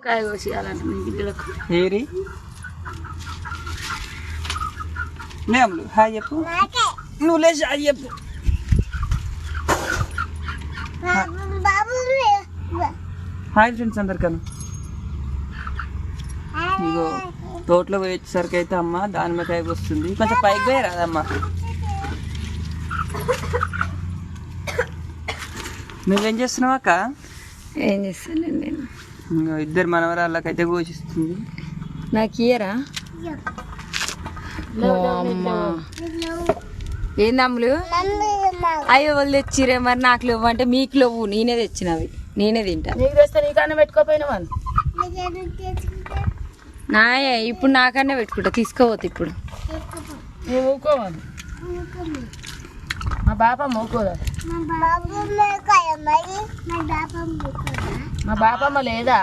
కాయ కోసేయాలంట మీ బిడ్డలకు. ఏరి నేములు హాయ్ చెప్పు. నువ్వు లేచి హాయ్ చెప్పు. Hi friends అందరికను. ఇగో తోటలో పోయి వచ్చేసరికి అయితే అమ్మ దానిమ్మకాయ వస్తుంది. కొంచెం పైకి పోయి రాదమ్మా. నువ్వేం చేస్తున్నావు అక్క? ఏం చేస్తానండి నేను. ఇంకో ఇద్దరు మనవరాళ్ళకైతే కోసిస్తుంది. నాకు ఇయరా ఏందమ్ములు? అయ్యో వాళ్ళు తెచ్చిరే మరి నాకు లేవు అంటే మీకు లేవు. నేనే తెచ్చినవి నేనే తింటా. నీకు తెస్తే నీకన్నా పెట్టుకోపోయినావా? నాయే ఇప్పుడు నాకన్నా పెట్టుకుంటా. తీసుకోవద్దు ఇప్పుడు. నువ్వు ఊకోవాలి. మా బాపమ్మ ఊకోదా? మా బాపమ్మ లేదా?